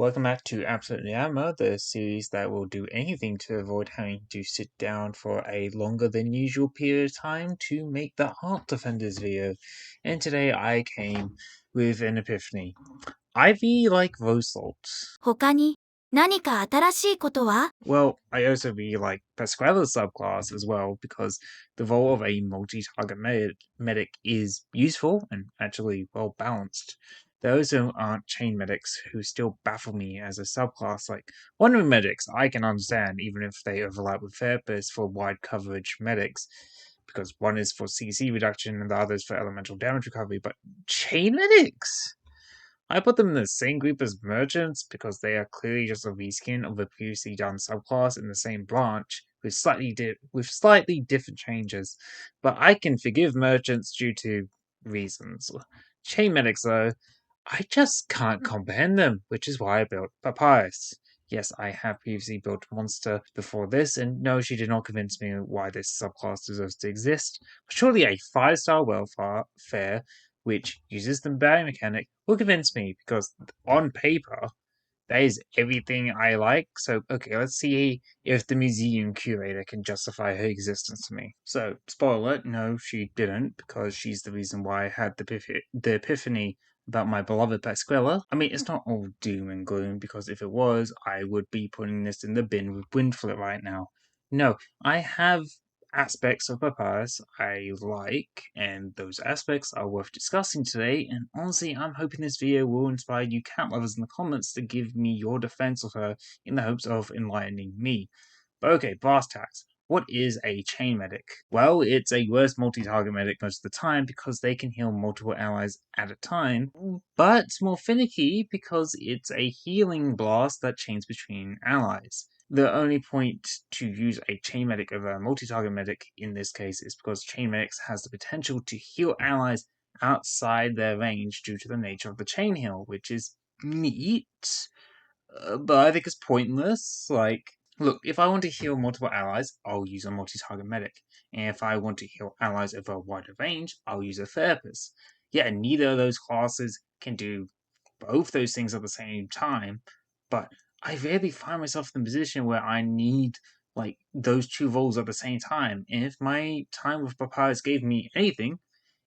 Welcome back to Absolutely Ammo, the series that will do anything to avoid having to sit down for a longer than usual period of time to make the Art Defenders video. And today I came with an epiphany. I really like Roze salt. 他に何か新しいことは Well, I also really like Pasquale's subclass as well, because the role of a multi-target medic is useful and actually well balanced. There also aren't chain medics who still baffle me as a subclass. Like wandering medics, I can understand even if they overlap with therapists for wide coverage medics, because one is for CC reduction and the other is for elemental damage recovery. But chain medics? I put them in the same group as merchants because they are clearly just a reskin of a previously done subclass in the same branch with slightly different changes. But I can forgive merchants due to reasons. Chain medics, though, I just can't comprehend them, which is why I built Papyrus. Yes, I have previously built Monster before this, and no, she did not convince me why this subclass deserves to exist. But surely a 5-star welfare which uses the barrier mechanic will convince me, because on paper, that is everything I like. So, okay, let's see if the museum curator can justify her existence to me. So, spoiler alert, no, she didn't, because she's the reason why I had the epiphany about my beloved Pasquella. I mean, it's not all doom and gloom, because if it was, I would be putting this in the bin with Windflip right now. No, I have aspects of Papyrus I like, and those aspects are worth discussing today, and honestly, I'm hoping this video will inspire you cat lovers in the comments to give me your defense of her in the hopes of enlightening me. But okay, brass tacks. What is a chain medic? Well, it's a worse multi-target medic most of the time because they can heal multiple allies at a time, but more finicky because it's a healing blast that chains between allies. The only point to use a chain medic over a multi-target medic in this case is because chain medics has the potential to heal allies outside their range due to the nature of the chain heal, which is neat, but I think it's pointless. Like, look, if I want to heal multiple allies, I'll use a multi-target medic, and if I want to heal allies over a wider range, I'll use a therapist. Yeah, neither of those classes can do both those things at the same time, but I rarely find myself in a position where I need like those two roles at the same time. And if my time with Papyrus gave me anything,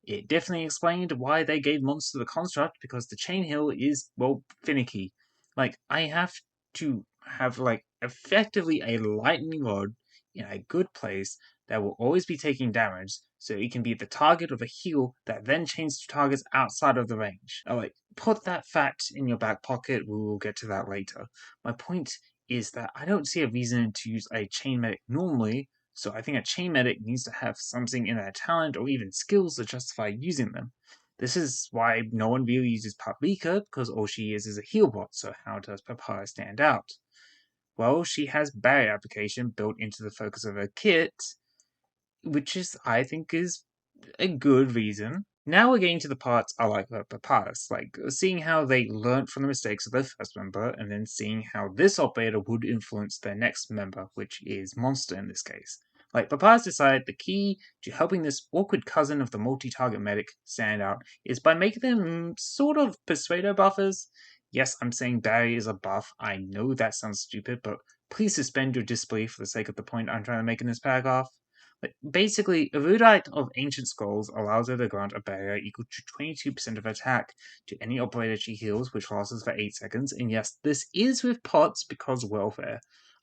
it definitely explained why they gave Monster the construct, because the chain hill is, well, finicky. Like, I have to have like effectively a lightning rod in a good place that will always be taking damage, so it can be the target of a heal that then chains to targets outside of the range. Like, put that fact in your back pocket, we will get to that later. My point is that I don't see a reason to use a chain medic normally, so I think a chain medic needs to have something in their talent or even skills to justify using them. This is why no one really uses Paprika, because all she is a heal bot, so how does Papyrus stand out? Well, she has barrier application built into the focus of her kit, which I think is a good reason. Now we're getting to the parts I like about Papyrus, like seeing how they learnt from the mistakes of their first member, and then seeing how this operator would influence their next member, which is Monster in this case. Like, Papyrus decided the key to helping this awkward cousin of the multi-target medic stand out is by making them sort of persuader buffers. Yes, I'm saying Barry is a buff. I know that sounds stupid, but please suspend your disbelief for the sake of the point I'm trying to make in this paragraph. But basically, Erudite of Ancient Skulls allows her to grant a barrier equal to 22% of attack to any operator she heals, which lasts for 8 seconds. And yes, this is with pots because welfare.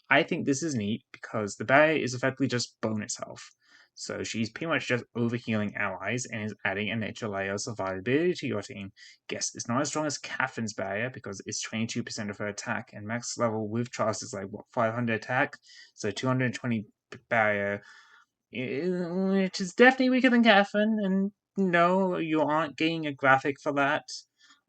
I think this is neat because the barrier is effectively just bonus health. So she's pretty much just overhealing allies and is adding an extra layer of survivability to your team. Guess it's not as strong as Catherine's barrier because it's 22% of her attack, and max level with Trust is like, what, 500 attack? So 220 barrier, which is definitely weaker than Catherine, and no, you aren't getting a graphic for that.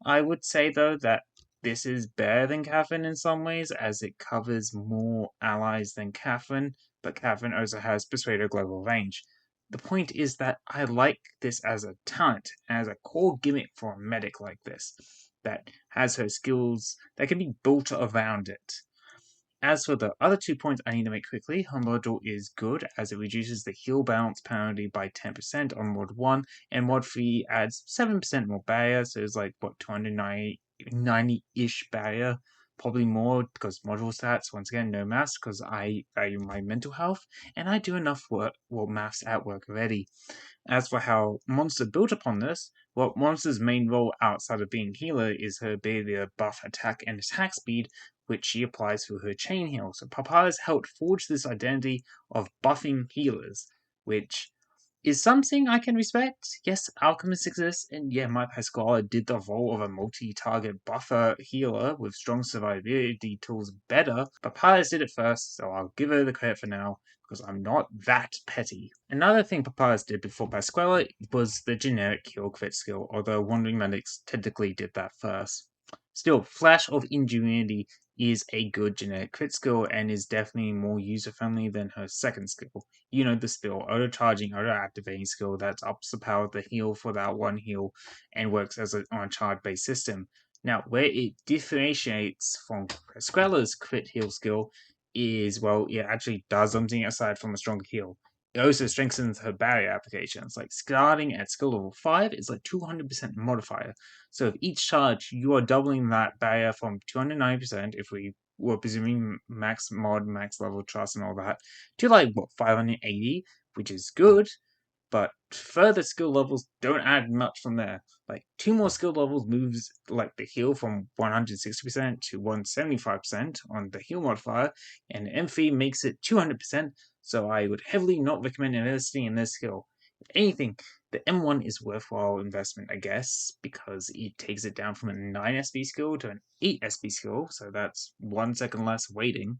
I would say, though, that this is better than Catherine in some ways, as it covers more allies than Catherine, but Catherine also has Persuader global range. The point is that I like this as a talent, as a core gimmick for a medic like this, that has her skills that can be built around it. As for the other 2 points I need to make quickly, her module is good as it reduces the heal balance penalty by 10% on mod 1, and mod 3 adds 7% more barrier, so it's like, what, 290-ish barrier. probably more because module stats, once again, no maths because I value my mental health, and I do enough work, well, maths at work already. As for how Monster built upon this, well, Monster's main role outside of being healer is her ability to buff attack and attack speed, which she applies through her chain heal. So Papyrus helped forge this identity of buffing healers, which is something I can respect. Yes, Alchemist exists, and yeah, my Pasquale did the role of a multi-target buffer healer with strong survivability tools better, but Papyrus did it first, so I'll give her the credit for now, because I'm not that petty. Another thing Papyrus did before Pasquale was the generic kill crit skill, although Wandering Medics technically did that first. Still, Flash of Ingenuity is a good generic crit skill and is definitely more user-friendly than her second skill. You know the spill, auto-charging, auto-activating skill that ups the power of the heal for that one heal and works as an on-charge-based system. Now, where it differentiates from Pasquale's crit heal skill is, well, it actually does something aside from a stronger heal. It also strengthens her barrier applications. Like starting at skill level 5 is like 200% modifier. So if each charge, you are doubling that barrier from 290%, if we were presuming max mod, max level trust, and all that, to like what 580, which is good. But further skill levels don't add much from there. Like 2 more skill levels moves like the heal from 160% to 175% on the heal modifier, and M3 makes it 200%. So I would heavily not recommend investing in this skill. If anything, the M1 is worthwhile investment, I guess, because it takes it down from a 9 SB skill to an 8 SB skill, so that's 1 second less waiting.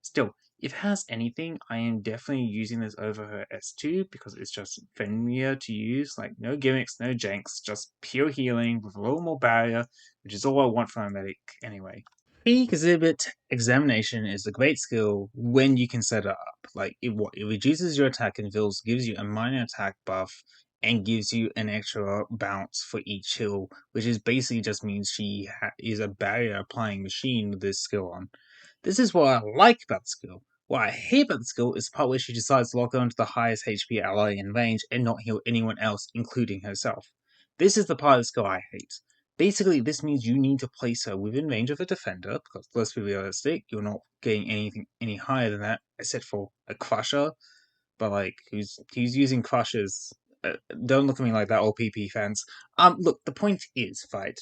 Still, if it has anything, I am definitely using this over her S2 because it's just friendlier to use. Like, no gimmicks, no janks, just pure healing with a little more barrier, which is all I want from a medic anyway. Pre-exhibit examination is a great skill when you can set it up. Like, it reduces your attack intervals, gives you a minor attack buff, and gives you an extra bounce for each heal, which is basically just means she is a barrier applying machine with this skill on. This is what I like about the skill. What I hate about the skill is the part where she decides to lock onto the highest HP ally in range and not heal anyone else, including herself. This is the part of the skill I hate. Basically, this means you need to place her within range of a defender, because let's be realistic, you're not getting anything any higher than that, except for a crusher. But like, who's using crushers? Don't look at me like that, all PP fans. Look, the point is, right?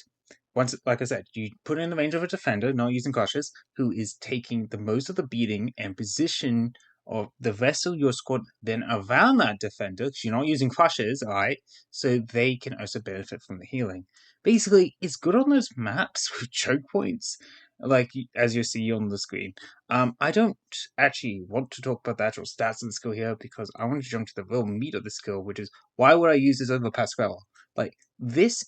Once, like I said, you put it in the range of a defender, not using crushes, who is taking the most of the beating and position of the rest of your squad then around that defender, because you're not using crushes, alright? So they can also benefit from the healing. Basically, it's good on those maps with choke points, like as you see on the screen. I don't actually want to talk about the actual stats of the skill here because I want to jump to the real meat of the skill, which is why would I use this over Pascal? Like, this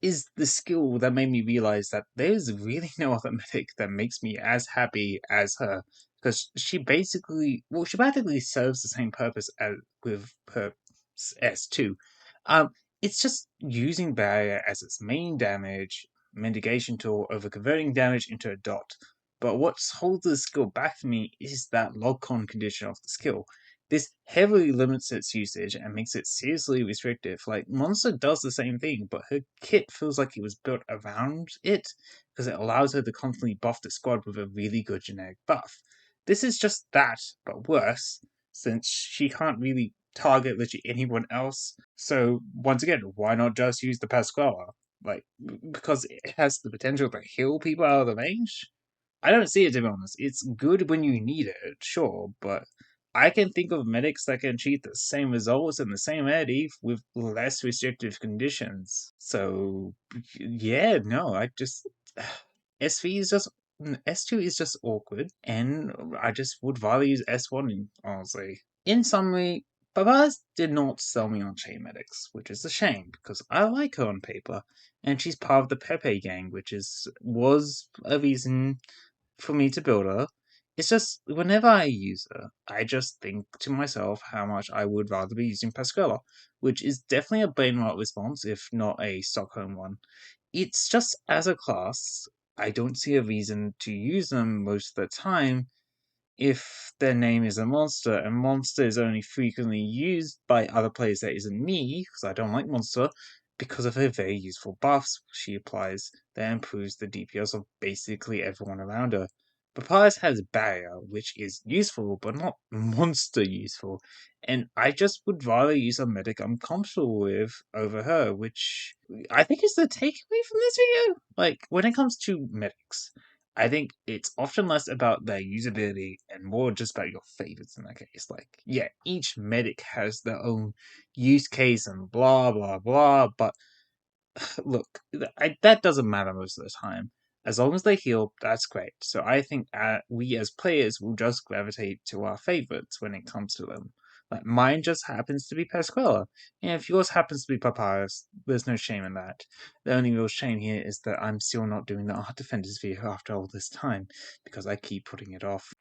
is the skill that made me realize that there's really no other medic that makes me as happy as her. Because she practically serves the same purpose as with her S2. Um, it's just using barrier as its main damage mitigation tool over converting damage into a dot. But what holds the skill back for me is that log-con condition of the skill. This heavily limits its usage and makes it seriously restrictive. Like, Monster does the same thing, but her kit feels like it was built around it, because it allows her to constantly buff the squad with a really good generic buff. This is just that, but worse, since she can't really target literally anyone else. So, once again, why not just use the Pasquale? Like, because it has the potential to heal people out of the range? I don't see it, to be honest. It's good when you need it, sure, but I can think of medics that can achieve the same results in the same area with less restrictive conditions. So, yeah, no, I just. SV is just. S2 is just awkward, and I just would rather use S1, honestly. In summary, Babaz did not sell me on Chain Medics, which is a shame, because I like her on paper, and she's part of the Pepe gang, which was a reason for me to build her. It's just whenever I use her, I just think to myself how much I would rather be using Pasquella, which is definitely a brainrot response, if not a Stockholm one. It's just as a class, I don't see a reason to use them most of the time if their name is a monster, and monster is only frequently used by other players that isn't me, because I don't like monster, because of her very useful buffs she applies that improves the DPS of basically everyone around her. Papyrus has Barrier, which is useful, but not monster useful, and I just would rather use a medic I'm comfortable with over her, which I think is the takeaway from this video. Like, when it comes to medics, I think it's often less about their usability and more just about your favorites in that case. Like, yeah, each medic has their own use case and blah blah blah, but look, that doesn't matter most of the time. As long as they heal, that's great. So I think we as players will just gravitate to our favorites when it comes to them. Like mine just happens to be Pasquella, and if yours happens to be Papyrus, there's no shame in that. The only real shame here is that I'm still not doing the Art Defenders video after all this time because I keep putting it off.